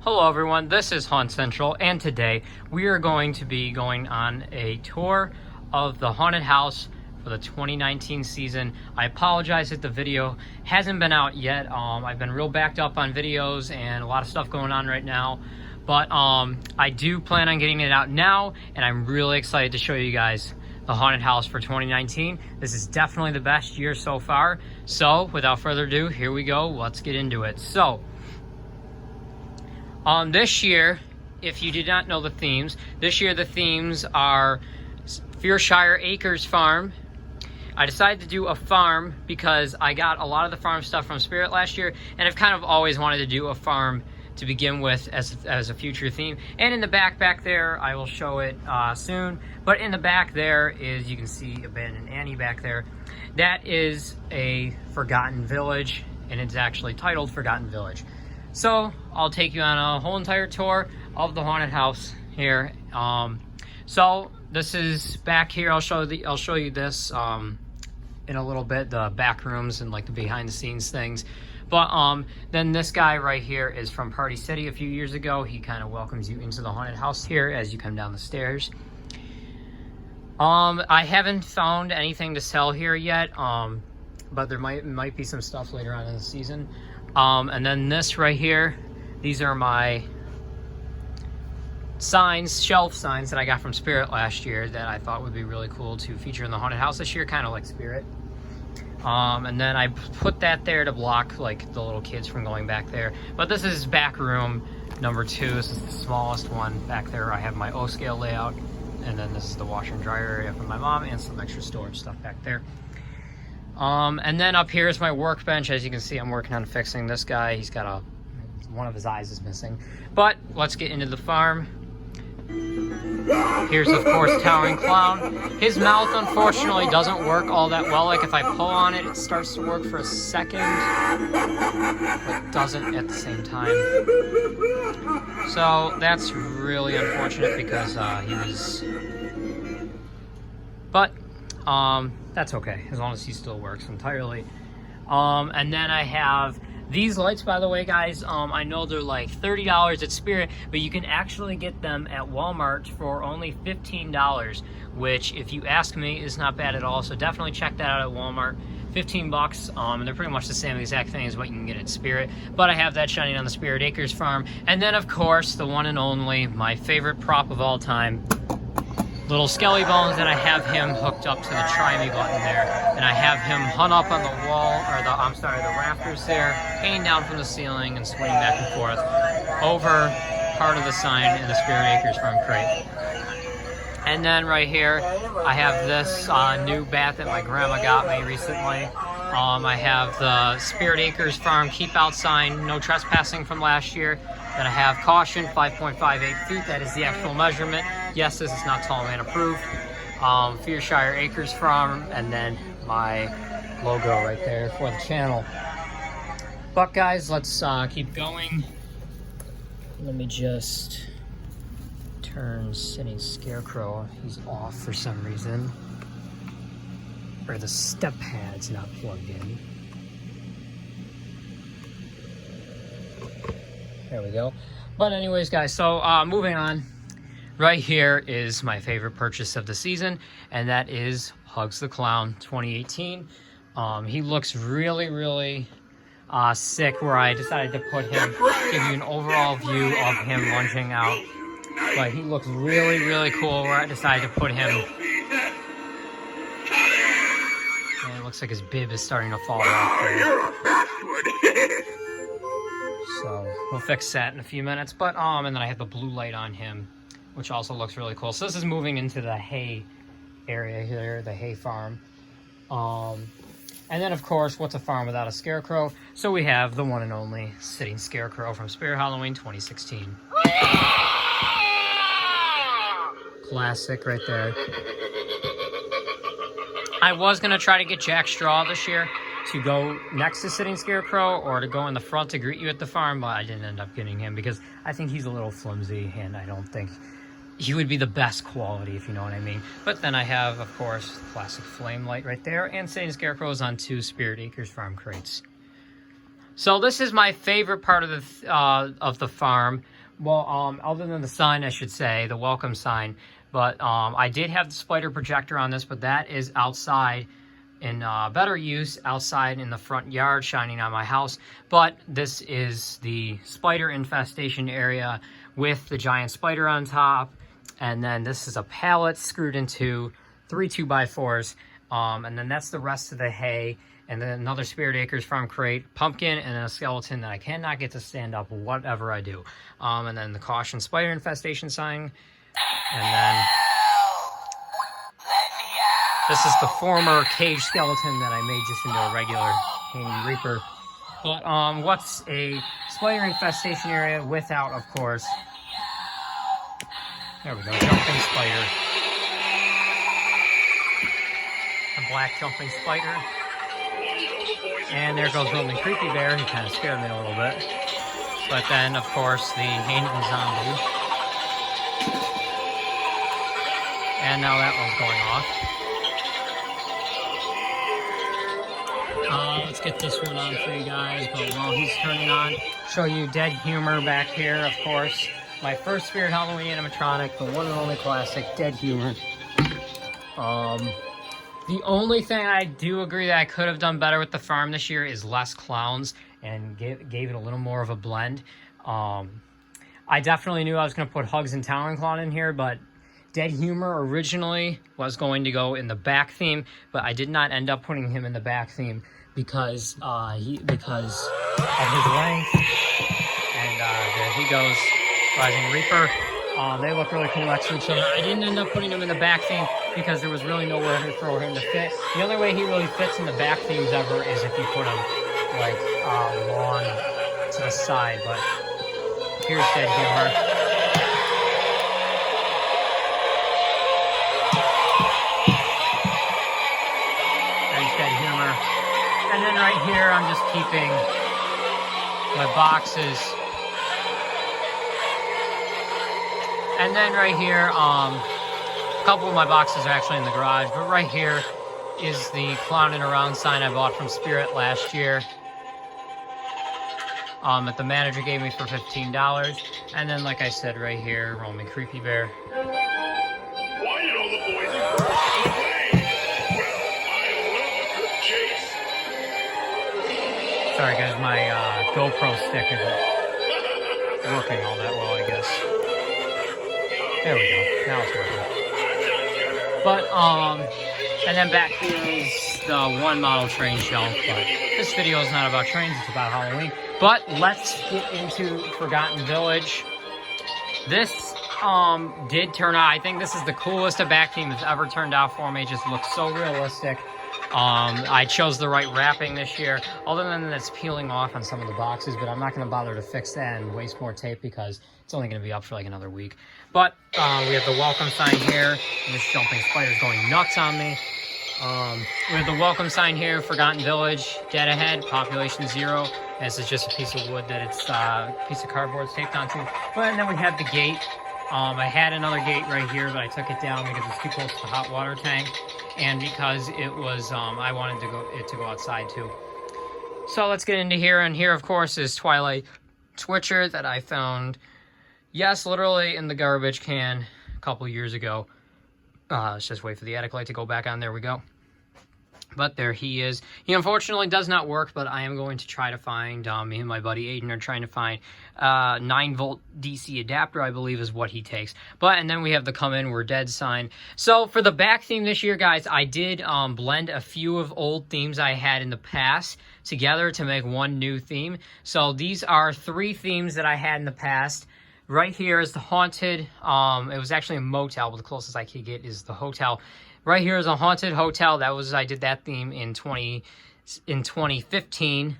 Hello everyone, this is Haunt Central, and today we are going to be going on a tour of the haunted house for the 2019 season. I apologize if the video hasn't been out yet. I've been real backed up on videos and a lot of stuff going on right now, but I do plan on getting it out now, and I'm really excited to show you guys the haunted house for 2019. This is definitely the best year so far. So without further ado, here we go. Let's get into it. So this year, if you did not know the themes, this year the themes are Flickering Acres Farm. I decided to do a farm because I got a lot of the farm stuff from Spirit last year, and I've kind of always wanted to do a farm to begin with as a future theme. And in the back there, I will show it soon, but in the back there is, you can see Abandoned Annie back there. That is a forgotten village, and it's actually titled Forgotten Village. So I'll take you on a whole entire tour of the haunted house here. So this is back here. I'll show you this in a little bit, the back rooms and like the behind the scenes things. But then this guy right here is from Party City a few years ago. He kind of welcomes you into the haunted house here as you come down the stairs. I haven't found anything to sell here yet, but there might be some stuff later on in the season. And then this right here, these are my signs, shelf signs that I got from Spirit last year that I thought would be really cool to feature in the haunted house this year, kind of like Spirit. And then I put that there to block like the little kids from going back there. But this is back room number 2. This is the smallest one back there. I have my O-scale layout, and then this is the washer and dryer area for my mom and some extra storage stuff back there. And then up here is my workbench. As you can see, I'm working on fixing this guy. He's got one of his eyes is missing. But let's get into the farm. Here's, of course, Towering Clown. His mouth, unfortunately, doesn't work all that well. Like, if I pull on it, it starts to work for a second, but doesn't at the same time. So that's really unfortunate because he was... But, that's okay, as long as he still works entirely. And then I have these lights, by the way, guys. I know they're like $30 at Spirit, but you can actually get them at Walmart for only $15, which, if you ask me, is not bad at all. So definitely check that out at Walmart. 15 bucks, and they're pretty much the same exact thing as what you can get at Spirit. But I have that shining on the Spirit Acres farm. And then, of course, the one and only, my favorite prop of all time, little Skelly Bones, and I have him hooked up to the try me button there, and I have him hung up on the wall, or the rafters there, hanging down from the ceiling and swinging back and forth over part of the sign in the Spirit Acres Farm crate. And then right here, I have this new bat that my grandma got me recently. I have the Spirit Acres Farm Keep Out sign, no trespassing, from last year. Then I have caution, 5.58 feet. That is the actual measurement. Yes, this is not tall man approved. Flickering Acres Farm, and then my logo right there for the channel. But guys, let's keep going. Let me just turn Sitting Scarecrow. He's off for some reason. Or the step pad's not plugged in. There we go. But anyways, guys, so moving on. Right here is my favorite purchase of the season, and that is Hugs the Clown 2018. He looks really sick, where I decided to put him, give you an overall view of him lunging out. But he looks really cool, where I decided to put him. And it looks like his bib is starting to fall off there. So we'll fix that in a few minutes. But and then I have the blue light on him, which also looks really cool. So this is moving into the hay area here, the hay farm. And then, of course, what's a farm without a scarecrow? So we have the one and only Sitting Scarecrow from Spirit Halloween 2016. Classic right there. I was going to try to get Jack Straw this year to go next to Sitting Scarecrow, or to go in the front to greet you at the farm, but I didn't end up getting him because I think he's a little flimsy, and I don't think he would be the best quality, if you know what I mean. But then I have, of course, classic flame light right there, and Sitting Scarecrow is on 2 Spirit Acres Farm crates. So this is my favorite part of the farm. Well, other than the sign, I should say, the welcome sign. But I did have the spider projector on this, but that is outside in better use, outside in the front yard, shining on my house. But this is the spider infestation area with the giant spider on top. And then this is a pallet screwed into 3 2x4s. And then that's the rest of the hay. And then another Spirit Acres farm crate, pumpkin, and a skeleton that I cannot get to stand up whatever I do. And then the caution spider infestation sign. And then this is the former cage skeleton that I made just into a regular hanging reaper. But what's a spider infestation area without, of course, there we go, jumping spider. A black jumping spider. And there goes Roman Creepy Bear. He kind of scared me a little bit. But then, of course, the hanging zombie. And now that one's going off. Let's get this one on for you guys. But while he's turning on, show you Dead Humor back here, of course. My first Spirit Halloween animatronic, the one and only classic, Dead Humor. The only thing I do agree that I could have done better with the farm this year is less clowns and gave it a little more of a blend. I definitely knew I was going to put Hugs and Talon Clown in here, but Dead Humor originally was going to go in the back theme, but I did not end up putting him in the back theme because of his length. And there he goes, Rising Reaper. They look really cool next to each other. I didn't end up putting him in the back theme because there was really nowhere to throw him to fit. The only way he really fits in the back themes ever is if you put him like long to the side. But here's Dead Humor. There's Dead Humor. And then right here, I'm just keeping my boxes. And then right here, a couple of my boxes are actually in the garage, but right here is the Clowning Around sign I bought from Spirit last year. That the manager gave me for $15. And then, like I said, right here, Roman Creepy Bear. Why did all the boys and girls run away? Well, I love a good chase. Sorry guys, my GoPro stick isn't working all that well, I guess. There we go. Now it's working. But, and then back here is the one model train shelf. But this video is not about trains, it's about Halloween. But let's get into Forgotten Village. This did turn out, I think this is the coolest a back theme that's ever turned out for me. It just looks so realistic. I chose the right wrapping this year, other than that's peeling off on some of the boxes, but I'm not going to bother to fix that and waste more tape because it's only going to be up for like another week. But we have the welcome sign here, and this jumping spider's going nuts on me. We have the welcome sign here, Forgotten Village, dead ahead, population 0. This is just a piece of wood that it's a piece of cardboard taped onto. But and then we have the gate. I had another gate right here, but I took it down because it's too close to the hot water tank. And because it was, I wanted it to go outside too. So let's get into here. And here, of course, is Twilight Twitcher that I found, yes, literally in the garbage can a couple years ago. Let's just wait for the attic light to go back on. There we go. But there he is. He unfortunately does not work, but I am going to try to find, me and my buddy Aiden are trying to find 9-volt DC adapter, I believe is what he takes. But, and then we have the Come In, We're Dead sign. So for the back theme this year, guys, I did blend a few of old themes I had in the past together to make one new theme. So these are 3 themes that I had in the past. Right here is the haunted, it was actually a motel, but the closest I could get is the hotel. Right here is a haunted hotel. I did that theme in 2015,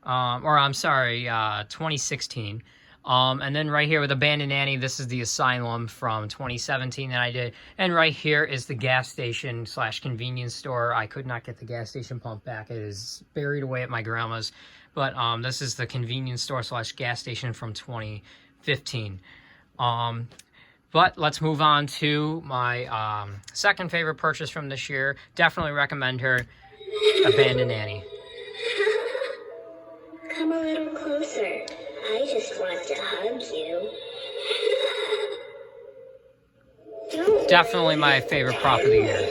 or I'm sorry, 2016. And then right here with Abandoned Annie, this is the asylum from 2017 that I did. And right here is the gas station / convenience store. I could not get the gas station pump back. It is buried away at my grandma's. But this is the convenience store / gas station from 2015. But let's move on to my second favorite purchase from this year. Definitely recommend her, Abandoned Annie. Come a little closer. I just want to hug you. Don't Definitely my favorite prop of the year.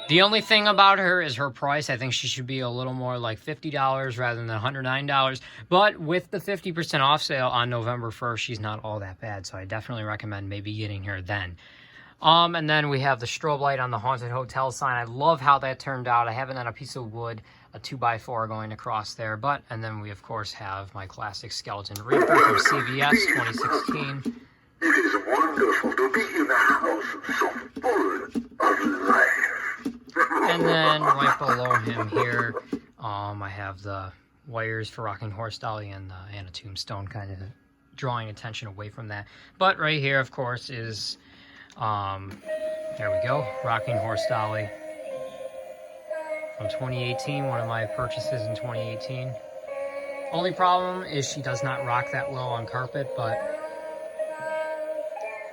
The only thing about her is her price. I think she should be a little more like $50 rather than $109. But with the 50% off sale on November 1st, she's not all that bad. So I definitely recommend maybe getting her then. And then we have the strobe light on the Haunted Hotel sign. I love how that turned out. I have it on a piece of wood, a 2x4 going across there. And then we, of course, have my classic Skeleton Reaper from CVS 2016. It is wonderful to be in a house so full of life. And then right below him here, I have the wires for Rocking Horse Dolly and a tombstone, kind of drawing attention away from that. But right here, of course, is, there we go, Rocking Horse Dolly from 2018, one of my purchases in 2018. Only problem is she does not rock that well on carpet, but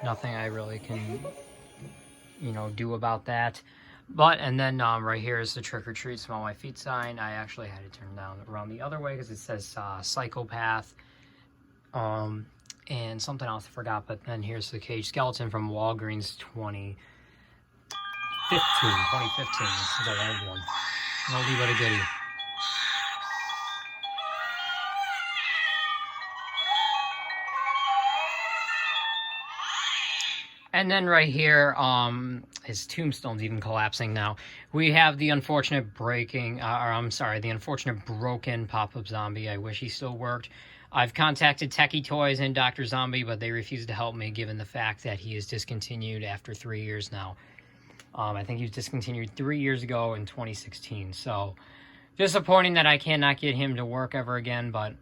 nothing I really can, do about that. And then right here is the Trick or Treat Smell My Feet sign. I actually had to turn down around the other way because it says Psychopath. And something else I forgot, but then here's the cage skeleton from Walgreens 2015. This is an old one. An oldie but a goodie. And then right here, his tombstone's even collapsing now. We have the unfortunate broken pop-up zombie. I wish he still worked. I've contacted Techie Toys and Dr. Zombie, but they refused to help me given the fact that he is discontinued after 3 years now. I think he was discontinued 3 years ago in 2016. So, disappointing that I cannot get him to work ever again, but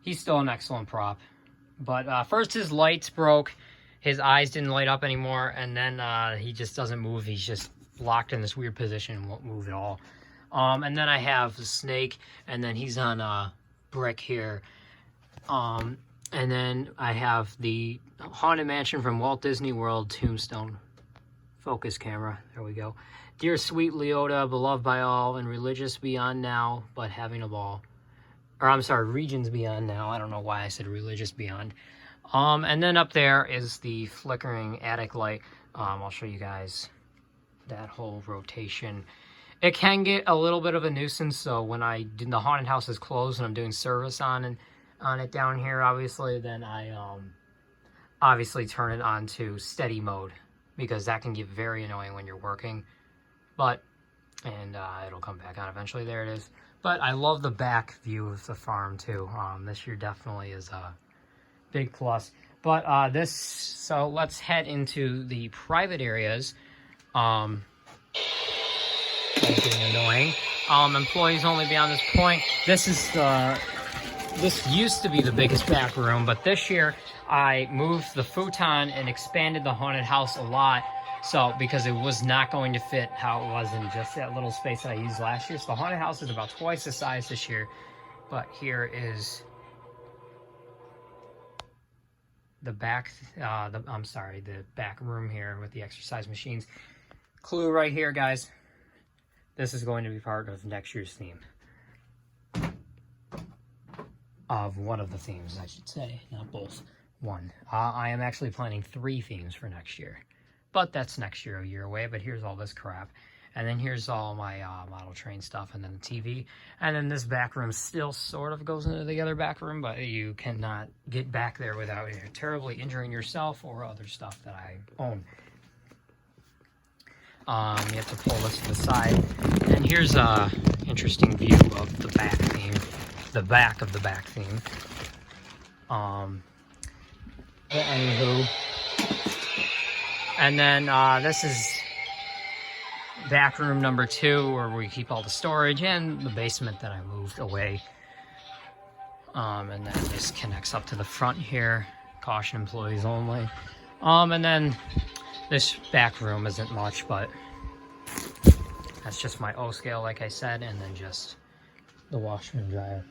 he's still an excellent prop. But first his lights broke, his eyes didn't light up anymore, and then he just doesn't move. He's just locked in this weird position and won't move at all. And then I have the snake, and then he's on a brick here. And then I have the Haunted Mansion from Walt Disney World tombstone. Focus camera, there we go. Dear sweet Leota, beloved by all, and religious beyond now, but having a ball. Or I'm sorry, regions beyond now. I don't know why I said religious beyond. And then up there is the flickering attic light. I'll show you guys that whole rotation. It can get a little bit of a nuisance, so when the haunted house is closed and I'm doing service on it down here, obviously, then I obviously turn it on to steady mode, because that can get very annoying when you're working. And it'll come back on eventually. There it is. But I love the back view of the farm too. This year definitely is a big plus. But so let's head into the private areas. That's getting annoying. Employees only beyond this point. This used to be the biggest back room, but this year I moved the futon and expanded the haunted house a lot. So, because it was not going to fit how it was in just that little space that I used last year. So the haunted house is about twice the size this year. But here is the back, the back room here with the exercise machines. Clue right here, guys. This is going to be part of next year's theme. Of one of the themes, I should say, not both. One. I am actually planning 3 themes for next year. But that's next year, a year away. But here's all this crap. And then here's all my model train stuff, and then the TV. And then this back room still sort of goes into the other back room, but you cannot get back there without terribly injuring yourself or other stuff that I own. You have to pull this to the side. And here's a interesting view of the back theme. The back of the back theme. Anywho. And then this is back room number 2, where we keep all the storage, and the basement that I moved away. And then this connects up to the front here. Caution, employees only. And then this back room isn't much, but that's just my O scale, like I said, and then just the washer and dryer.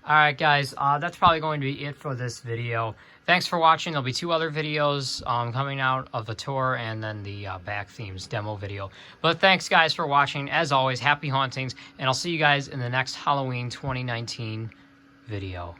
Alright guys, that's probably going to be it for this video. Thanks for watching. There'll be 2 other videos coming out of the tour and then the back themes demo video. But thanks guys for watching. As always, happy hauntings, and I'll see you guys in the next Halloween 2019 video.